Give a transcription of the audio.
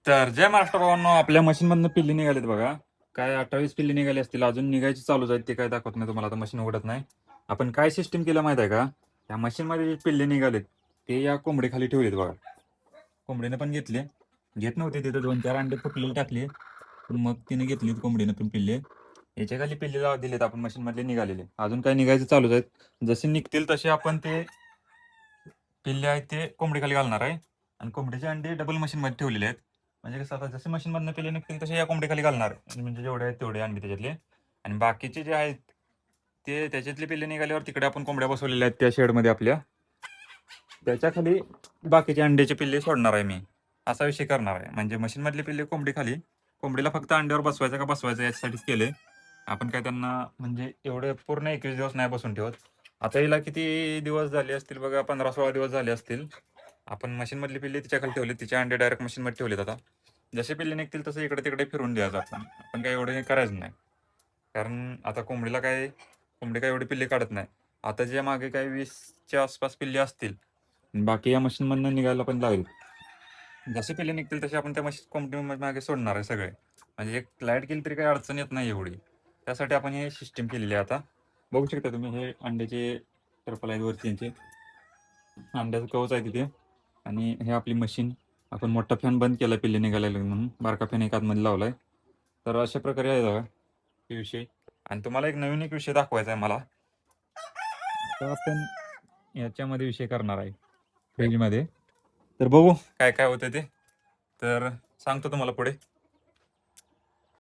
तर जय मास्टर भावांनो, आपल्या मशीनमधनं पिल्ली निघालीत बघा. काय 28 पिल्ली निघाली असतील, अजून निघायची चालूच आहेत. ते काय दाखवत नाही तुम्हाला, आता मशीन उघडत नाही. आपण काय सिस्टीम केलं माहित आहे का? या मशीनमध्ये जे पिल्ले निघालेत ते या कोंबडीखाली ठेवलेत बघा. कोंबडीने पण घेतले, घेत नव्हते तिथे 2-4 अंडे फुटलेले टाकले. मग तिने घेतलीत कोंबडीने पण पिल्ले. याच्या खाली पिल्ले लावून दिलेत आपण मशीनमधले निघालेले. अजून काय निघायचं चालूच आहेत. जसे निघतील तसे आपण ते पिल्ले आहेत ते कोंबडीखाली घालणार आहे. आणि कोंबडीचे अंडे डबल मशीनमध्ये ठेवलेले आहेत. म्हणजे कसं, आता जसे मशीनमधनं पिल्ले निघतील तसे या कोंबडीखाली घालणार. म्हणजे जेवढे आहेत तेवढे अंडे त्याच्यातले. आणि बाकीचे जे आहेत ते त्याच्यातले पिल्ले निघाल्यावर तिकडे आपण कोंबड्या बसवलेल्या आहेत त्या शेडमध्ये आपल्या. त्याच्या खाली बाकीचे अंड्याचे पिल्ले सोडणार आहे मी. असा विषय करणार आहे. म्हणजे मशीनमधले पिल्ले कोंबडीखाली, कोंबडीला फक्त अंड्यावर बसवायचं का बसवायचं याच्यासाठीच केले. आपण काय त्यांना म्हणजे एवढे पूर्ण 21 दिवस नाही बसून ठेवत. आता हिला किती दिवस झाले असतील बघा, 15-16 दिवस झाले असतील. आपण मशीनमधले पिल्ले तिच्याखाली ठेवले, तिचे अंडे डायरेक्ट मशीनमध्ये ठेवलेत. आता जसे पिल्ले निघतील तसे इकडे तिकडे फिरून द्यायचं आपण काय एवढं हे करायचं नाही. कारण आता कोंबडी काय एवढी पिल्ले काढत नाही. आता जे मागे काही 20च्या आसपास पिल्ले असतील, बाकी या मशीनमधनं निघायला पण लागेल. जसे पिल्ले निघतील तसे आपण त्या मशीन कोंबडी मागे सोडणार आहे सगळे. म्हणजे एक लाईट गेली तरी काही अडचण येत नाही एवढी. त्यासाठी आपण हे सिस्टीम केलेली आहे. आता बघू शकता तुम्ही, हे अंड्याचे टर्पल आहेत वरती यांचे, अंड्याचं कवच आहे तिथे. आणि हे आपली मशीन. आपण मोठा फॅन बंद केला पिल्ले निघायला लागले म्हणून, बारका फॅन एक आतमध्ये लावलाय. तर अशा प्रकारे आहे बघा हे विषय. आणि तुम्हाला एक नवीन एक विषय दाखवायचा आहे मला. आता आपण याच्यामध्ये विषय करणार आहे फ्रीजमध्ये. तर बघू काय काय होतं ते, तर सांगतो तुम्हाला पुढे.